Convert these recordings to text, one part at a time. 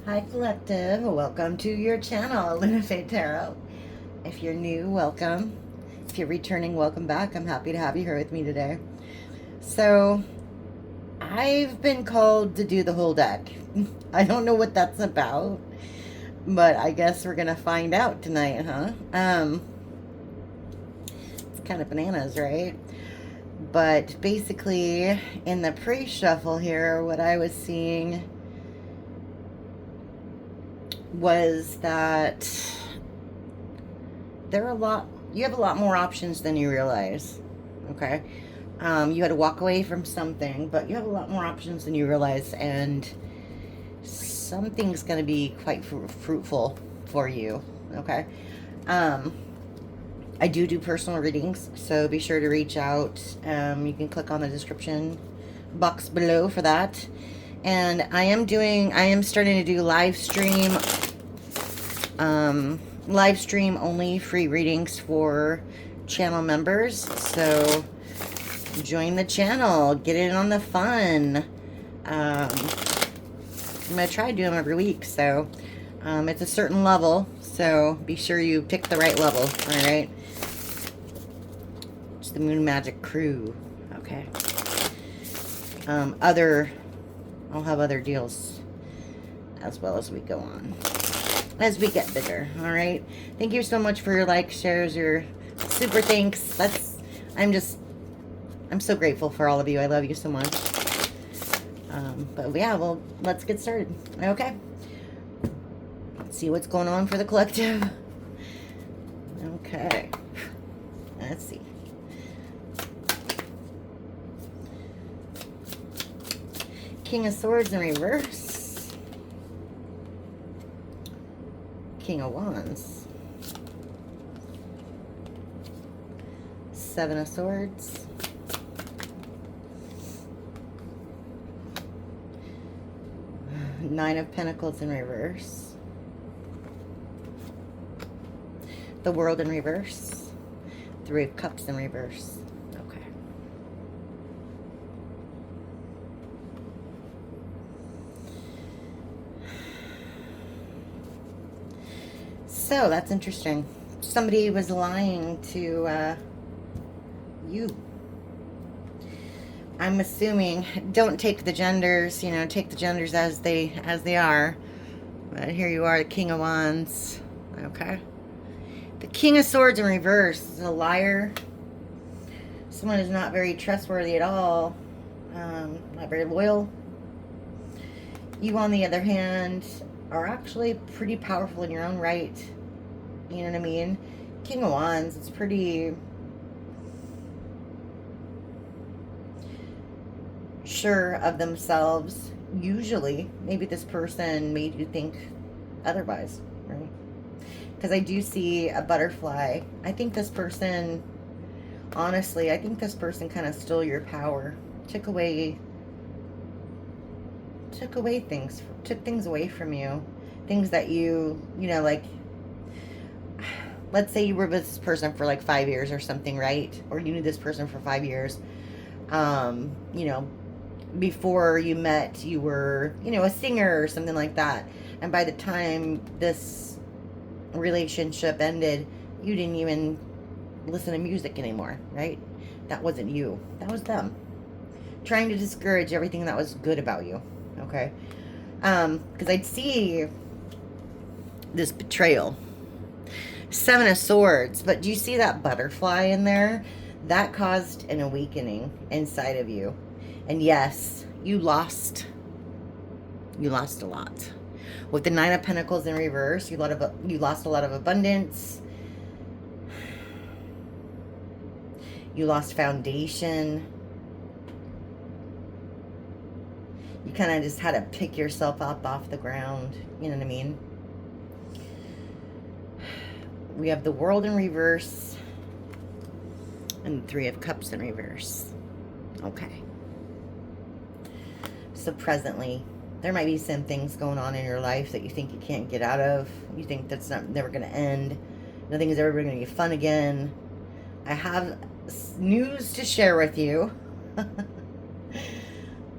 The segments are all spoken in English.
Hi Collective, welcome to your channel, LunaFae Tarot. If you're new, welcome. If you're returning, welcome back. I'm happy to have you here with me today. So, I've been called to do the whole deck. I don't know what that's about, but I guess we're gonna find out tonight, huh? It's kind of bananas, right? But basically, in the pre-shuffle here, what I was seeing was that you have a lot more options than you realize. Okay. You had to walk away from something, but you have a lot more options than you realize, and something's going to be quite fruitful for you. Okay. Um, I do personal readings, so be sure to reach out. You can click on the description box below for that. And I am starting to do live stream only free readings for channel members. So join the channel, get in on the fun. I'm gonna try to do them every week. So it's a certain level, so be sure you pick the right level. All right. It's the Moon Magic crew. Okay. I'll have other deals as well as we go on, as we get bigger. All right. Thank you so much for your likes, shares, your super thanks. I'm so grateful for all of you. I love you so much. But yeah, well, let's get started. Okay. Let's see what's going on for the collective. Okay. Let's see. King of Swords in reverse. King of Wands. Seven of Swords. Nine of Pentacles in reverse. The World in reverse. Three of Cups in reverse. Okay. So that's interesting. Somebody was lying to you. I'm assuming, don't take the genders, take the genders as they are. But here you are, the King of Wands. Okay. The King of Swords in reverse is a liar. Someone who's not very trustworthy at all. Not very loyal. You, on the other hand, are actually pretty powerful in your own right. You know what I mean? King of Wands, it's pretty sure of themselves. Usually, maybe this person made you think otherwise, right? Because I do see a butterfly. I think this person, honestly, I think this person kind of stole your power, took things away from you, things that like, let's say you were with this person for like 5 years or something, right? Or you knew this person for 5 years. Before you met, you were, a singer or something like that. And by the time this relationship ended, you didn't even listen to music anymore, right? That wasn't you. That was them. Trying to discourage everything that was good about you, okay? Because I'd see this betrayal. Seven of Swords, but do you see that butterfly in there? That caused an awakening inside of you. And yes, you lost a lot. With the Nine of Pentacles in reverse, you lost a lot of abundance. You lost foundation. You kind of just had to pick yourself up off the ground. You know what I mean? We have the World in reverse and the Three of Cups in reverse. Okay. So presently, there might be some things going on in your life that you think you can't get out of. You think that's never going to end. Nothing is ever going to be fun again. I have news to share with you.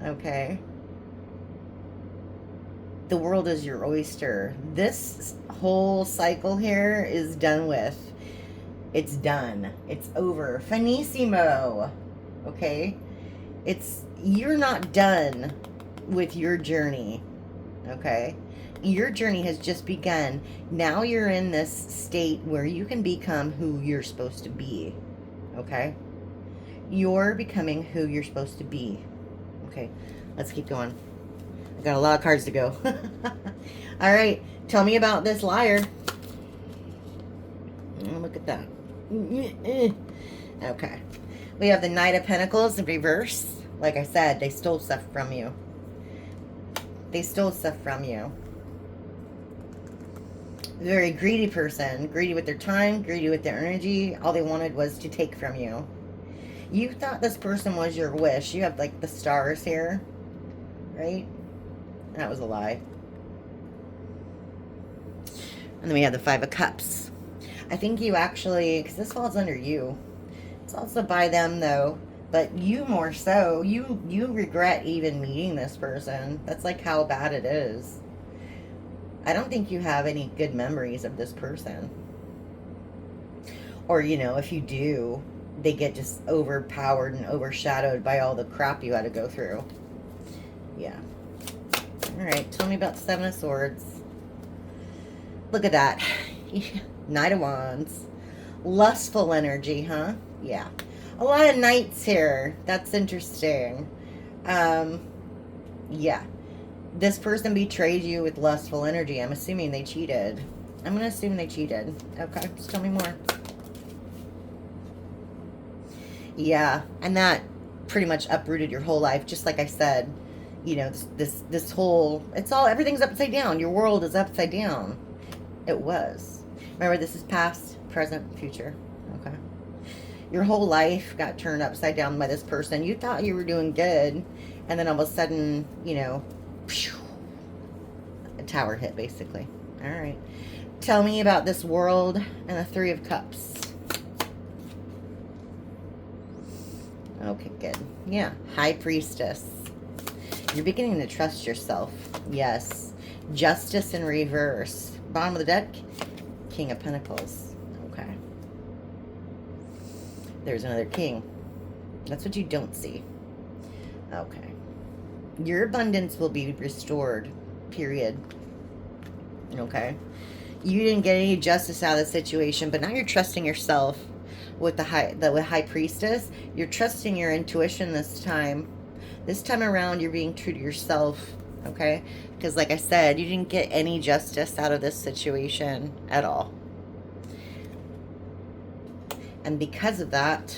Okay. the world is your oyster. This whole cycle here is done with. It's done. It's over. Finissimo. Okay? You're not done with your journey. Okay? Your journey has just begun. Now you're in this state where you can become who you're supposed to be. Okay? You're becoming who you're supposed to be. Okay, let's keep going. I got a lot of cards to go. All right, tell me about this liar. Oh, look at that. Okay, we have the Knight of Pentacles in reverse. Like I said, they stole stuff from you. They stole stuff from you. Very greedy person. Greedy with their time, greedy with their energy. All they wanted was to take from you. You thought this person was your wish. You have like the stars here, right? That was a lie. And then we have the Five of Cups. I think you actually, because this falls under you. It's also by them though, but you more so. You regret even meeting this person. That's like how bad it is. I don't think you have any good memories of this person. Or, you know, if you do, they get just overpowered and overshadowed by all the crap you had to go through. Yeah. All right, tell me about Seven of Swords. Look at that. Knight of Wands. Lustful energy, huh? Yeah. A lot of knights here. That's interesting. Yeah. This person betrayed you with lustful energy. I'm assuming they cheated. I'm going to assume they cheated. Okay, just tell me more. Yeah, and that pretty much uprooted your whole life. Just like I said, you know, this whole, everything's upside down. Your world is upside down. It was. Remember, this is past, present, future. Okay. Your whole life got turned upside down by this person. You thought you were doing good, and then all of a sudden, you know, a tower hit, basically. All right. Tell me about this world and the Three of Cups. Okay, good. Yeah, High Priestess. You're beginning to trust yourself. Yes. Justice in reverse. Bottom of the deck, King of Pentacles. Okay. There's another king. That's what you don't see. Okay. Your abundance will be restored. Period. Okay. You didn't get any justice out of the situation, but now you're trusting yourself. With the High Priestess, you're trusting your intuition this time. This time around, you're being true to yourself, okay? Because like I said, you didn't get any justice out of this situation at all. And because of that,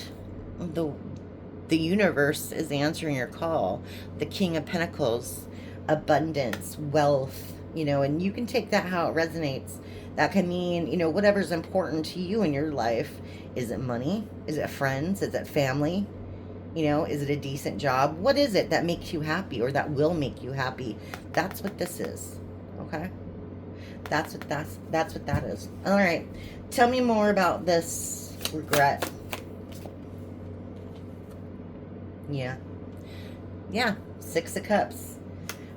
the universe is answering your call. The King of Pentacles, abundance, wealth, you know, and you can take that how it resonates. That can mean, you know, whatever's important to you in your life. Is it money? Is it friends? Is it family? You know, is it a decent job? What is it that makes you happy or that will make you happy? That's what this is. Okay? That's what that is. All right. Tell me more about this regret. Yeah. Yeah. Six of Cups.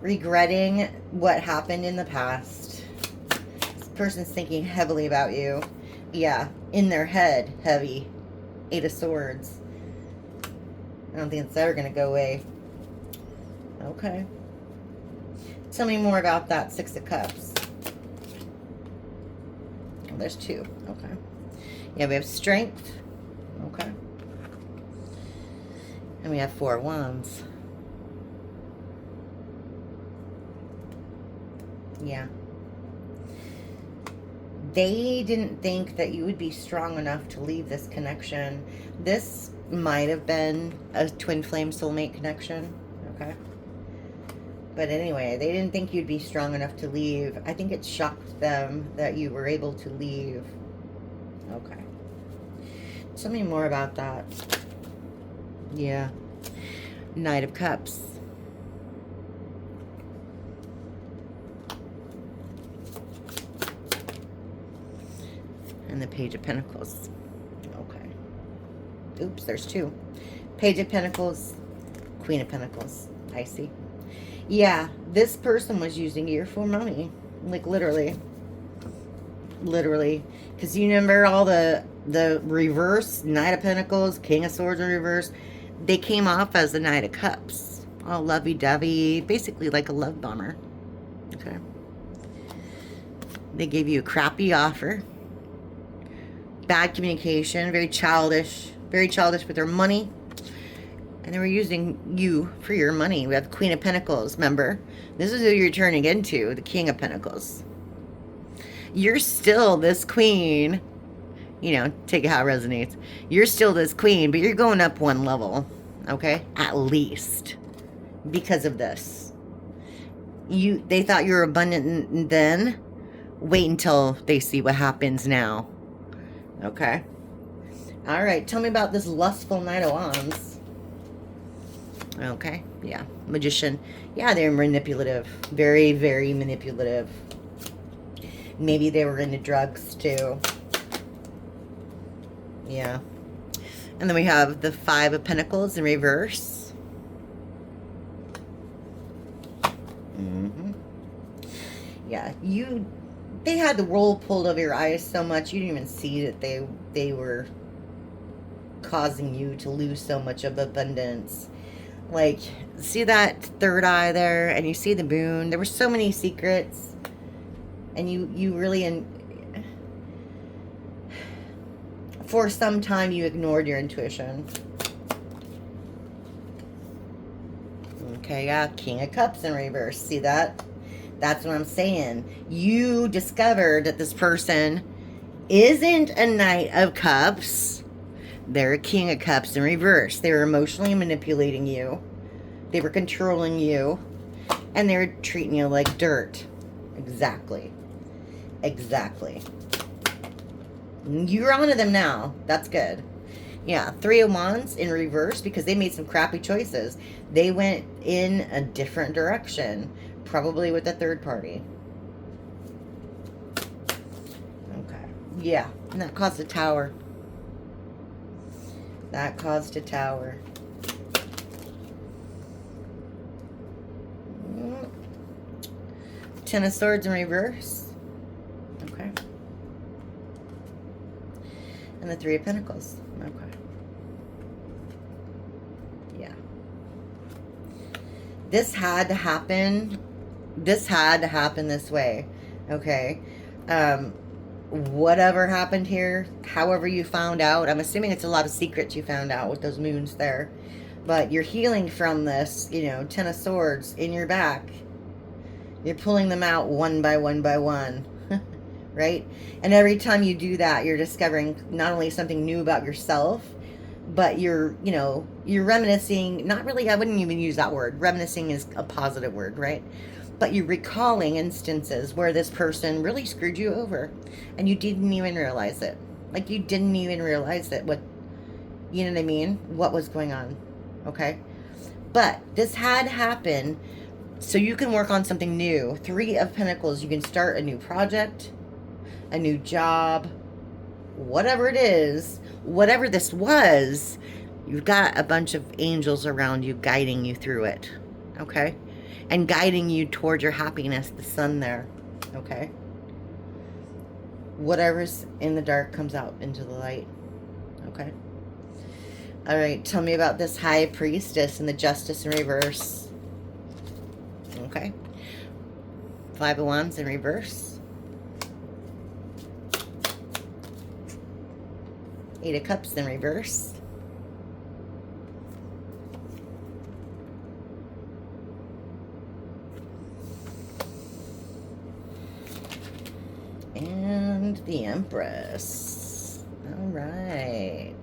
Regretting what happened in the past. This person's thinking heavily about you. Yeah. In their head. Heavy. Eight of Swords. I don't think it's ever going to go away. Okay. Tell me more about that Six of Cups. Oh, there's two. Okay. Yeah, we have Strength. Okay. And we have Four of Wands. Yeah. They didn't think that you would be strong enough to leave this connection. This might have been a twin flame soulmate connection. Okay. But anyway, they didn't think you'd be strong enough to leave. I think it shocked them that you were able to leave. Okay. Tell me more about that. Yeah. Knight of Cups. And the Page of Pentacles. Okay. Oops, there's two. Page of Pentacles, Queen of Pentacles. I see. Yeah, this person was using you for money. Like, literally. Literally. Because you remember all the reverse Knight of Pentacles, King of Swords in reverse? They came off as the Knight of Cups. All lovey-dovey. Basically like a love bomber. Okay. They gave you a crappy offer. Bad communication. Very childish. Very childish with their money. And they were using you for your money. We have the Queen of Pentacles, remember? This is who you're turning into, the King of Pentacles. You're still this queen. You know, take it how it resonates. You're still this queen, but you're going up one level. Okay? At least. Because of this. They thought you were abundant then. Wait until they see what happens now. Okay? Alright, tell me about this lustful Knight of Wands. Okay, yeah. Magician. Yeah, they're manipulative. Very, very manipulative. Maybe they were into drugs too. Yeah. And then we have the Five of Pentacles in reverse. Yeah, they had the wool pulled over your eyes so much you didn't even see that they were causing you to lose so much of abundance. Like, see that third eye there, and you see the moon. There were so many secrets, and you really, for some time, you ignored your intuition. Okay, yeah, King of Cups in reverse. See that? That's what I'm saying. You discovered that this person isn't a Knight of Cups. They're a King of Cups in reverse. They were emotionally manipulating you. They were controlling you. And they were treating you like dirt. Exactly. Exactly. You're onto them now. That's good. Yeah, Three of Wands in reverse because they made some crappy choices. They went in a different direction. Probably with a third party. Okay. Yeah, and that caused a tower. That caused a tower. Ten of Swords in reverse. Okay. And the Three of Pentacles. Okay. Yeah. This had to happen. This had to happen this way. Okay. Whatever happened here, however you found out, I'm assuming it's a lot of secrets you found out with those moons there. But you're healing from this, you know, Ten of Swords in your back. You're pulling them out one by one by one. Right? And every time you do that, you're discovering not only something new about yourself, but you're reminiscing, not really, I wouldn't even use that word. Reminiscing is a positive word, right? But you're recalling instances where this person really screwed you over and you didn't even realize it. Like, you didn't even realize that you know what I mean? What was going on, okay? But this had happened so you can work on something new. Three of Pentacles, you can start a new project, a new job, whatever it is, whatever this was, you've got a bunch of angels around you guiding you through it, okay? And guiding you toward your happiness, the sun there, okay? Whatever's in the dark comes out into the light, okay? All right, tell me about this High Priestess and the Justice in reverse. Okay. Five of Wands in reverse. Eight of Cups in reverse. And the Empress. All right.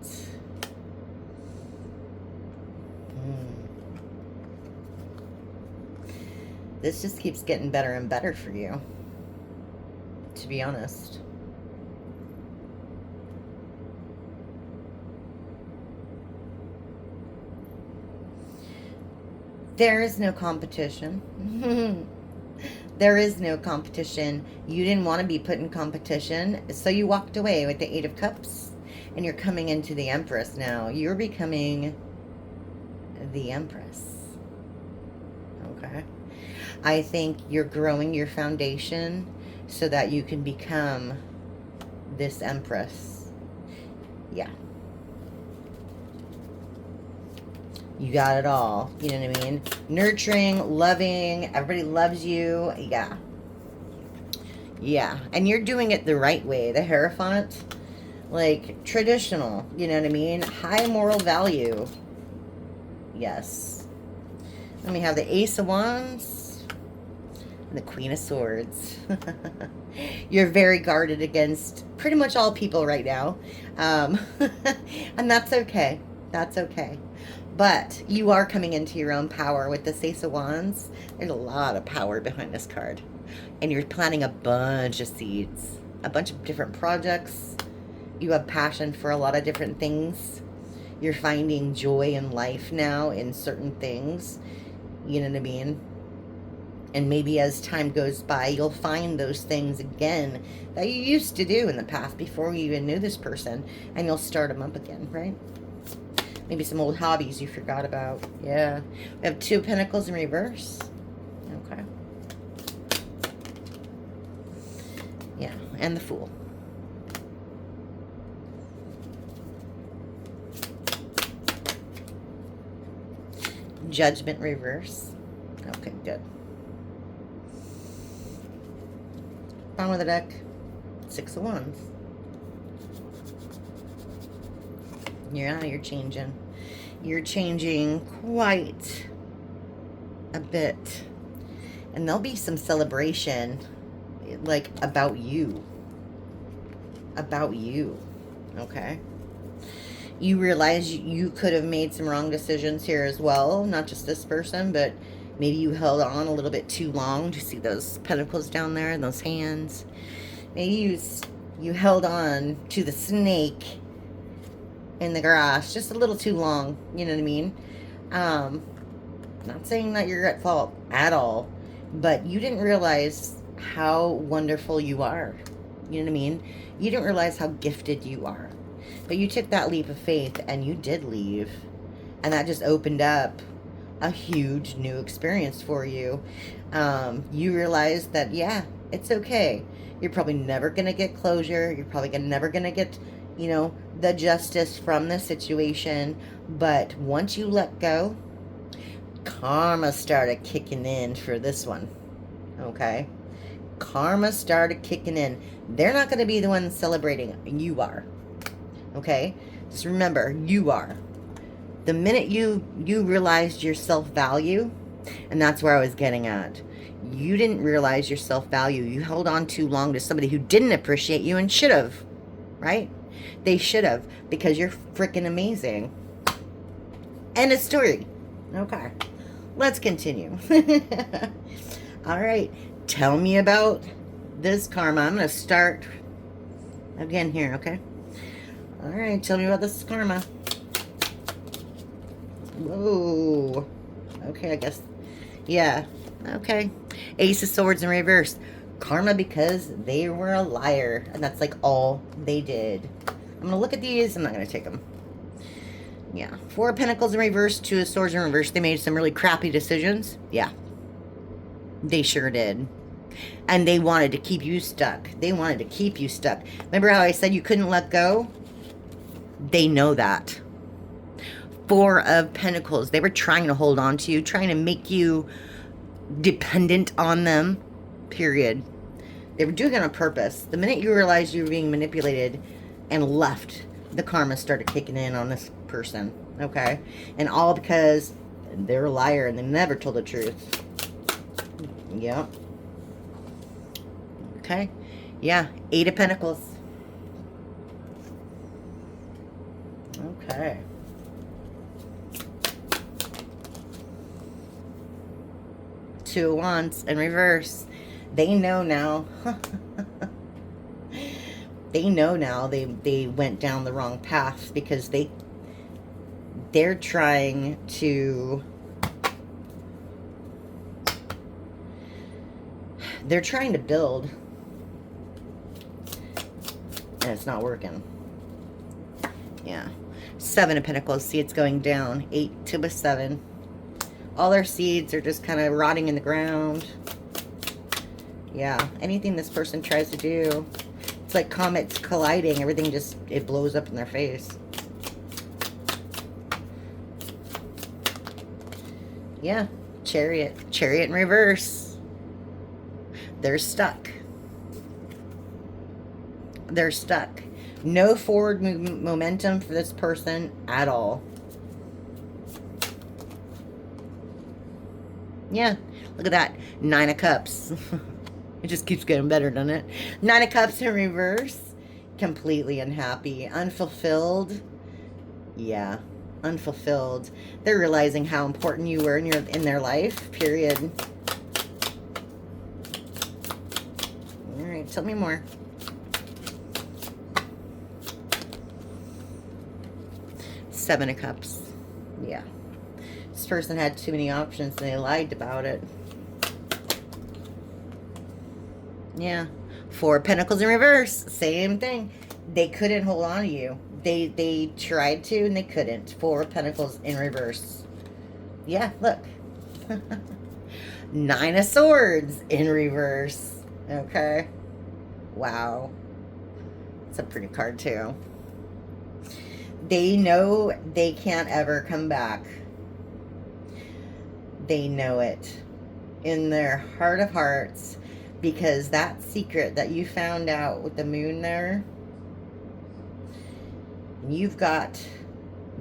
This just keeps getting better and better for you, to be honest. There is no competition. There is no competition. You didn't want to be put in competition, so you walked away with the Eight of Cups, and you're coming into the Empress now. You're becoming the Empress. Okay? I think you're growing your foundation so that you can become this Empress. Yeah. You got it all. You know what I mean? Nurturing, loving, everybody loves you. Yeah. Yeah. And you're doing it the right way. The Hierophant, like traditional. You know what I mean? High moral value. Yes. Then we have the Ace of Wands and the Queen of Swords. You're very guarded against pretty much all people right now. And that's okay. That's okay. But you are coming into your own power with this Ace of Wands. There's a lot of power behind this card. And you're planting a bunch of seeds. A bunch of different projects. You have passion for a lot of different things. You're finding joy in life now in certain things. You know what I mean? And maybe as time goes by, you'll find those things again that you used to do in the past before you even knew this person. And you'll start them up again, right? Maybe some old hobbies you forgot about. Yeah. We have 2 Pentacles in reverse. Okay. Yeah. And the Fool. Judgment reverse. Okay, good. Bottom of the deck. 6 of Wands. Yeah, you're changing. You're changing quite a bit. And there'll be some celebration, like, about you. About you. Okay? You realize you could have made some wrong decisions here as well. Not just this person, but maybe you held on a little bit too long. Do you see those pentacles down there and those hands? Maybe you held on to the snake in the grass just a little too long. You know what I mean? Not saying that you're at fault at all, but you didn't realize how wonderful you are. You know what I mean? You didn't realize how gifted you are. But you took that leap of faith and you did leave. And that just opened up a huge new experience for you. You realized that, yeah, it's okay. You're probably never going to get closure. You're probably never going to get, you know, the justice from the situation. But once you let go, karma started kicking in for this one. Okay? Karma started kicking in. They're not going to be the ones celebrating. You are. Okay? Just remember, you are. The minute you realized your self-value, and that's where I was getting at. You didn't realize your self-value. You held on too long to somebody who didn't appreciate you and should have. Right? They should have, because you're freaking amazing. End of story. Okay. Let's continue. All right. Tell me about this karma. I'm going to start again here, okay? All right. Tell me about this karma. Whoa. Okay, I guess. Yeah. Okay. Ace of Swords in reverse. Karma because they were a liar. And that's like all they did. I'm going to look at these. I'm not going to take them. Yeah. 4 of Pentacles in reverse. 2 of Swords in reverse. They made some really crappy decisions. Yeah. They sure did. And they wanted to keep you stuck. They wanted to keep you stuck. Remember how I said you couldn't let go? They know that. 4 of Pentacles. They were trying to hold on to you. Trying to make you dependent on them. Period. They were doing it on purpose. The minute you realized you were being manipulated and left, the karma started kicking in on this person. Okay? And all because they're a liar and they never told the truth. Yep. Okay. Yeah. 8 of Pentacles. Okay. Two of Wands in reverse. They know now. They know now they went down the wrong path because they're trying to build and it's not working. Yeah. 7 of Pentacles. See, it's going down. 8 to a 7. All their seeds are just kind of rotting in the ground. Yeah, anything this person tries to do, it's like comets colliding. Everything just, it blows up in their face. Yeah, Chariot. Chariot in reverse. They're stuck. They're stuck. No forward momentum for this person at all. Yeah, look at that. 9 of Cups. It just keeps getting better, doesn't it? 9 of Cups in reverse. Completely unhappy. Unfulfilled. Yeah, unfulfilled. They're realizing how important you were in their life, period. All right, tell me more. Seven of Cups. Yeah. This person had too many options and they lied about it. Yeah. 4 of Pentacles in reverse. Same thing. They couldn't hold on to you. They tried to and they couldn't. 4 of Pentacles in reverse. Yeah, look. 9 of Swords in reverse. Okay. Wow. It's a pretty card too. They know they can't ever come back. They know it in their heart of hearts, because that secret that you found out with the moon there, you've got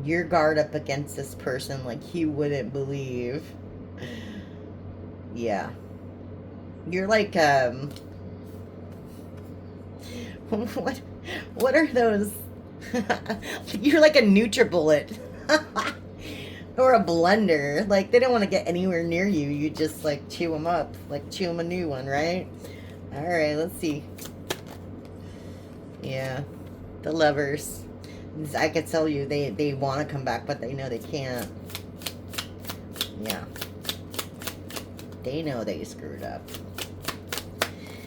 your guard up against this person like you wouldn't believe. Yeah. You're like, what are those? You're like a NutriBullet. Or a blender. Like, they don't want to get anywhere near you. You just, like, chew them up. Like, chew them a new one, right? Alright, let's see. Yeah. The Lovers. I could tell you, they want to come back, but they know they can't. Yeah. They know they screwed up.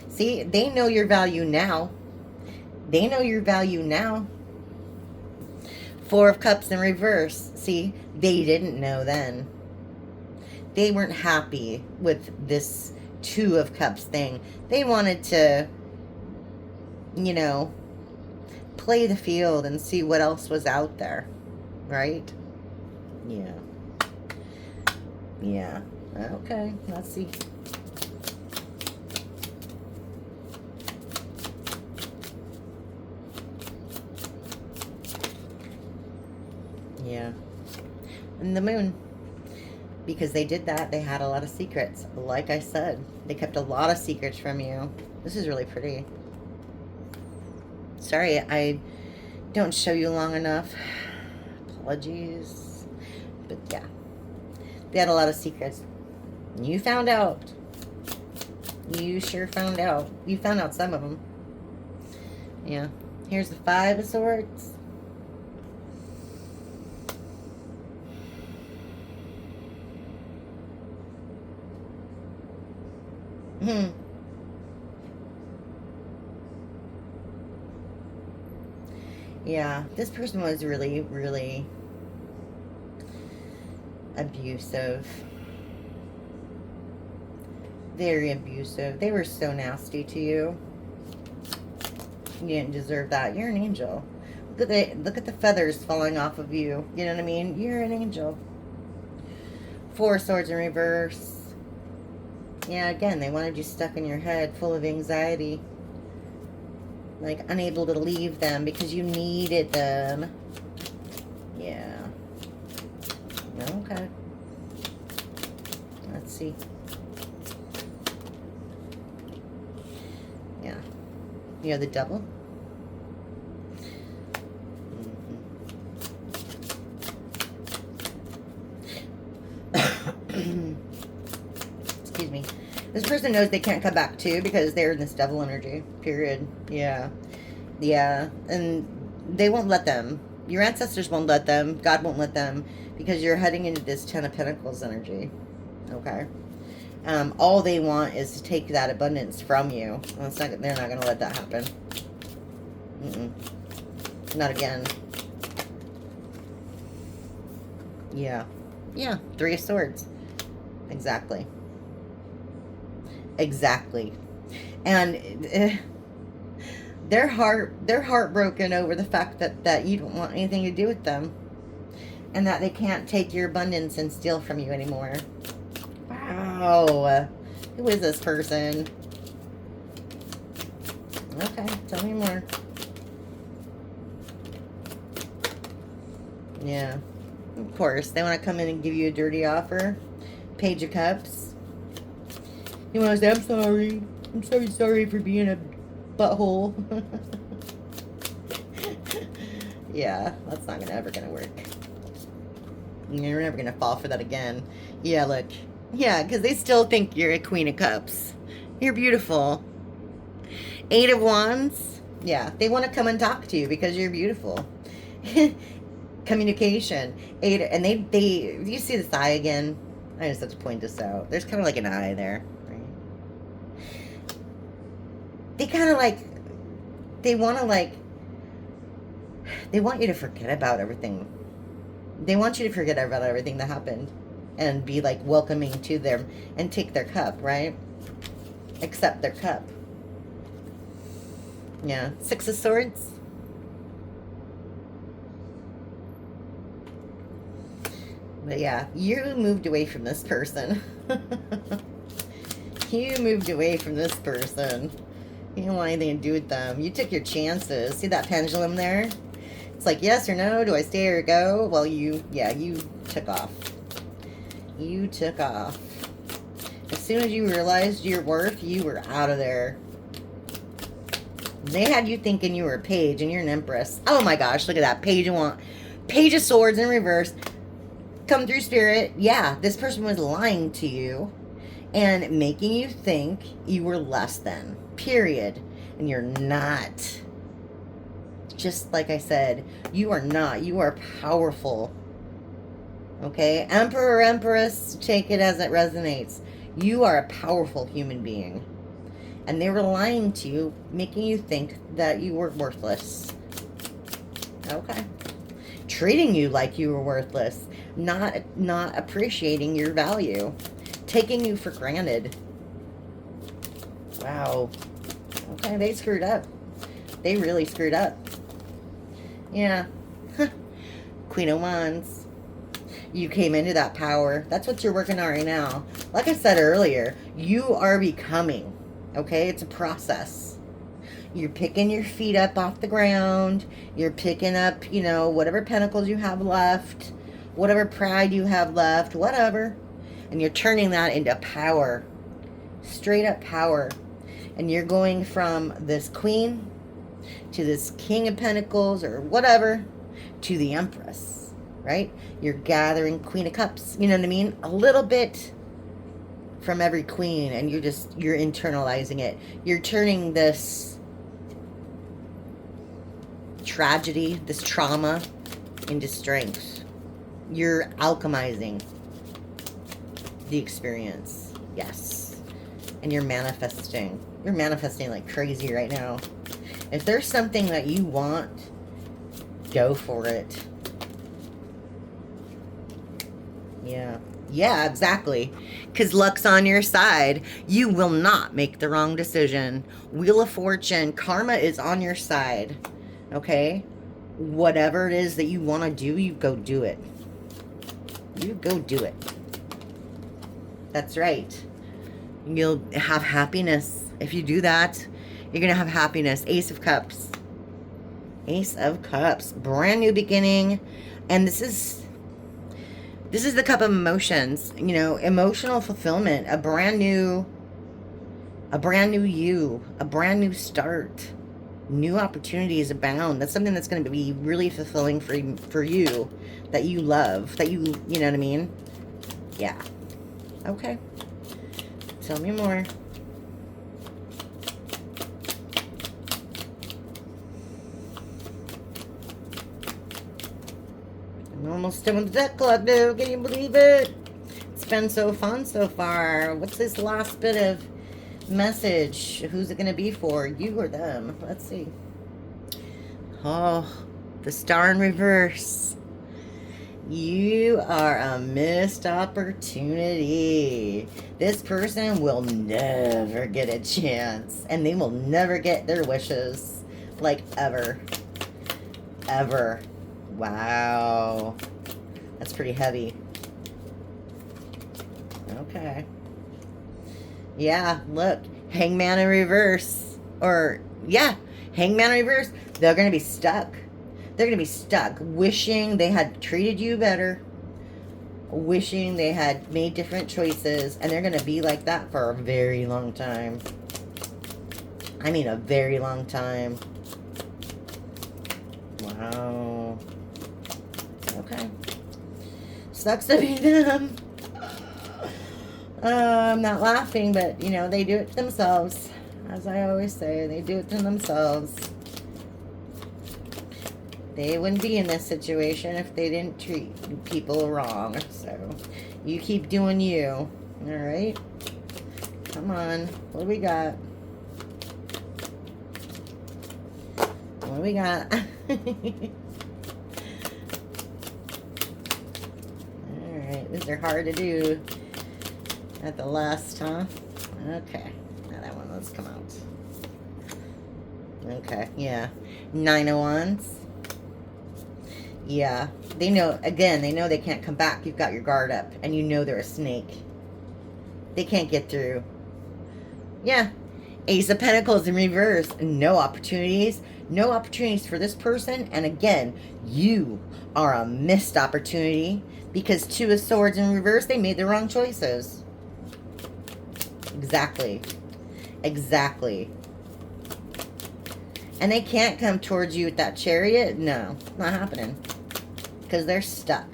See, they know your value now. They know your value now. 4 of Cups in reverse. See, they didn't know then. They weren't happy with this 2 of Cups thing. They wanted to, you know, play the field and see what else was out there. Right? Yeah. Yeah. Okay, let's see. Yeah. And the moon. Because they did that, they had a lot of secrets. Like I said, they kept a lot of secrets from you. This is really pretty. Sorry, I don't show you long enough. Apologies. But yeah. They had a lot of secrets. You found out. You sure found out. You found out some of them. Yeah. Here's the 5 of Swords. Yeah, this person was really, really abusive. Very abusive. They were so nasty to you. You didn't deserve that. You're an angel. Look at the feathers falling off of you. You know what I mean? You're an angel. 4 of Swords in reverse. Yeah, again, they wanted you stuck in your head, full of anxiety. Like, unable to leave them because you needed them. Yeah. Okay. Let's see. Yeah. You have the Devil. Excuse me. This person knows they can't come back too because they're in this devil energy. Period. Yeah. Yeah. And they won't let them. Your ancestors won't let them. God won't let them because you're heading into this 10 of Pentacles energy. Okay. All they want is to take that abundance from you. Well, it's not, they're not going to let that happen. Not again. Yeah. Yeah. 3 of Swords. Exactly. Exactly. And they're heartbroken over the fact that you don't want anything to do with them, and that they can't take your abundance and steal from you anymore. Wow. Who is this person? Okay, tell me more. Yeah. Of course, they want to come in and give you a dirty offer. Page of Cups. You want to say, I'm sorry. I'm sorry for being a butthole. Yeah, that's not ever gonna work. You're never gonna fall for that again. Yeah, look. Yeah, because they still think you're a Queen of Cups. You're beautiful. 8 of Wands. Yeah, they want to come and talk to you because you're beautiful. Communication. 8, and they do you see this eye again? I just have to point this out. There's kind of like an eye there, right? They kind of like, they want you to forget about everything. They want you to forget about everything that happened and be like welcoming to them and take their cup, right? Accept their cup. Yeah. 6 of Swords. But yeah, you moved away from this person. You moved away from this person. You don't want anything to do with them. You took your chances. See that pendulum there? It's like yes or no. Do I stay or go? Well, you took off. You took off. As soon as you realized your worth, you were out of there. They had you thinking you were a page and you're an empress. Oh my gosh, look at that. Page of Swords in reverse. Come through, Spirit. Yeah, this person was lying to you and making you think you were less than. Period. And you're not. Just like I said, you are not. You are powerful. Okay? Emperor or Empress, take it as it resonates. You are a powerful human being. And they were lying to you, making you think that you were worthless. Okay. Treating you like you were worthless. Not appreciating your value. Taking you for granted. Wow. Okay, they screwed up. They really screwed up. Yeah. Queen of Wands. You came into that power. That's what you're working on right now. Like I said earlier, you are becoming. Okay? It's a process. You're picking your feet up off the ground. You're picking up, whatever pentacles you have left. Whatever pride you have left. Whatever. And you're turning that into power. Straight up power. And you're going from this queen to this King of Pentacles or whatever to the Empress, right? You're gathering Queen of Cups, you know what I mean? A little bit from every queen, and you're internalizing it. You're turning this tragedy, this trauma, into strength. You're alchemizing the experience. Yes. And you're manifesting. You're manifesting like crazy right now. If there's something that you want, go for it. Yeah. Yeah, exactly. Because luck's on your side. You will not make the wrong decision. Wheel of Fortune, karma is on your side. Okay? Whatever it is that you want to do, you go do it. You go do it. That's right. You'll have happiness. If you do that, you're going to have happiness. Ace of Cups. Ace of Cups. Brand new beginning. And this is the cup of emotions. Emotional fulfillment. A brand new you. A brand new start. New opportunities abound. That's something that's going to be really fulfilling for you. That you love. That you know what I mean? Yeah. Okay. Tell me more. I'm almost done with the deck club, dude. Can you believe it? It's been so fun so far. What's this last bit of message? Who's it going to be for? You or them? Let's see. Oh, the Star in reverse. You are a missed opportunity. This person will never get a chance, and they will never get their wishes. Like, ever. Ever. Wow. That's pretty heavy. Okay. Yeah, look. Hangman in reverse. Or, yeah, Hangman in reverse. They're going to be stuck. They're going to be stuck, wishing they had treated you better, wishing they had made different choices, and they're going to be like that for a very long time. I mean, a very long time. Wow. Okay. Sucks to be them. I'm not laughing, but, you know, they do it to themselves. As I always say, they do it to themselves. They wouldn't be in this situation if they didn't treat people wrong. So, you keep doing you. Alright? Come on. What do we got? What do we got? Alright. These are hard to do at the last, huh? Okay. Now that one, let's come out. Okay. Yeah. 9 of Wands. Yeah, they know, again, they know they can't come back. You've got your guard up, and you know they're a snake. They can't get through. Yeah, Ace of Pentacles in reverse. No opportunities. No opportunities for this person. And again, you are a missed opportunity because 2 of Swords in reverse, they made the wrong choices. Exactly. Exactly. And they can't come towards you with that Chariot. No, not happening. Because they're stuck.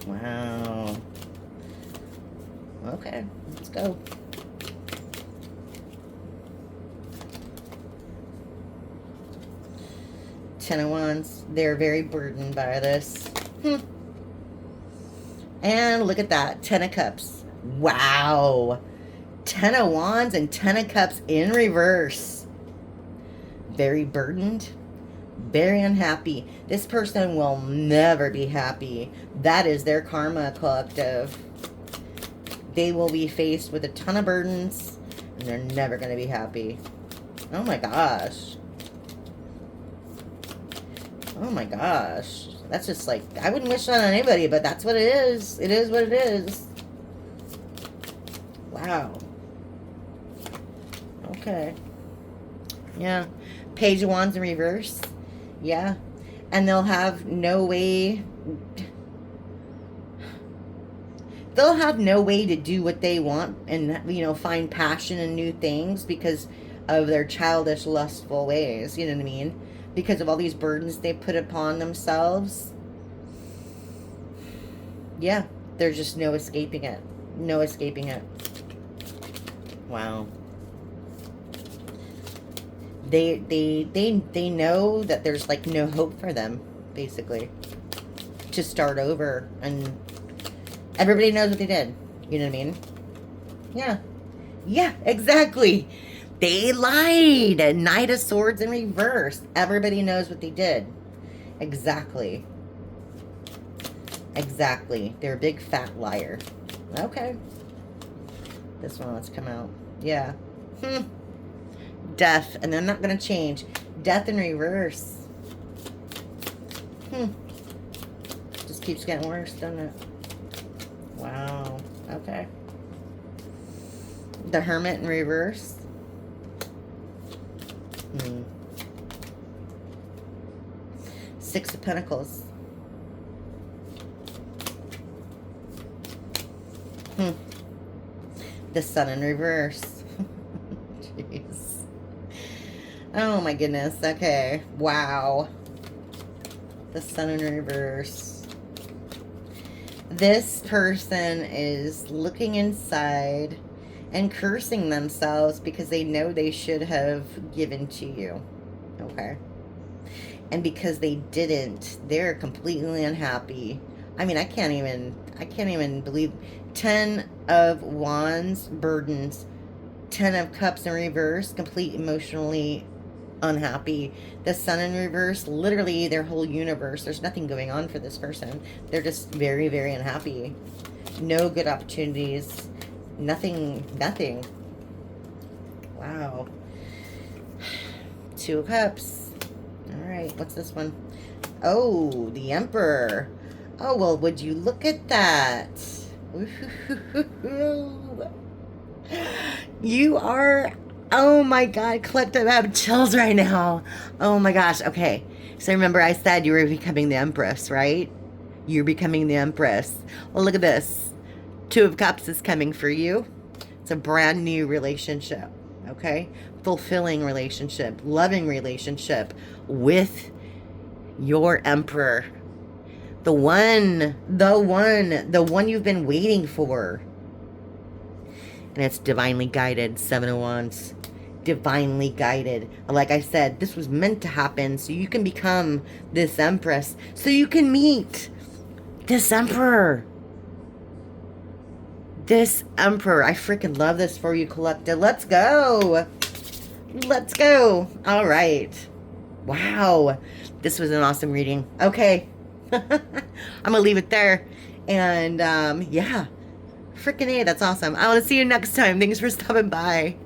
Wow. Okay, let's go. Ten of Wands. They're very burdened by this. And look at that. 10 of Cups. Wow. 10 of Wands and 10 of Cups in reverse. Very burdened. Very unhappy. This person will never be happy. That is their karma, collective. They will be faced with a ton of burdens, and they're never going to be happy. Oh my gosh. Oh my gosh. That's just like, I wouldn't wish that on anybody, but that's what it is. It is what it is. Wow. Okay. Yeah. Page of Wands in reverse. Yeah. And they'll have no way... They'll have no way to do what they want and, you know, find passion in new things because of their childish, lustful ways. You know what I mean? Because of all these burdens they put upon themselves. Yeah. There's just no escaping it. No escaping it. Wow. They know that there's like no hope for them, basically, to start over, and everybody knows what they did. You know what I mean? Yeah. Yeah, exactly. They lied. Knight of Swords in reverse. Everybody knows what they did. Exactly. Exactly. They're a big fat liar. Okay. This one, let's come out. Yeah. Death. And they're not going to change. Death in reverse. Just keeps getting worse, doesn't it? Wow. Okay. The Hermit in reverse. Six of Pentacles. The Sun in reverse. Jeez. Oh my goodness. Okay. Wow. The Sun in reverse. This person is looking inside and cursing themselves because they know they should have given to you. Okay. And because they didn't, they're completely unhappy. I mean, I can't even believe 10 of Wands, burdens, 10 of Cups in reverse, complete emotionally unhappy. The sun in reverse, literally their whole universe. There's nothing going on for this person. They're just very, very unhappy. No good opportunities. Nothing. Wow. Two of Cups. All right, what's this one? Oh, the Emperor. Oh, well, would you look at that? You are, oh my God, collective, I have chills right now. Oh my gosh, okay. So remember I said you were becoming the Empress, right? You're becoming the Empress. Well, look at this. Two of Cups is coming for you. It's a brand new relationship, okay? Fulfilling relationship, loving relationship with your Emperor. The one you've been waiting for. And it's divinely guided, Seven of Wands. Divinely guided. Like I said, this was meant to happen so you can become this Empress. So you can meet this Emperor. This Emperor. I freaking love this for you, Collective. Let's go. Let's go. All right. Wow. This was an awesome reading. Okay. I'm going to leave it there. And, yeah. Freaking A, that's awesome. I want to see you next time. Thanks for stopping by.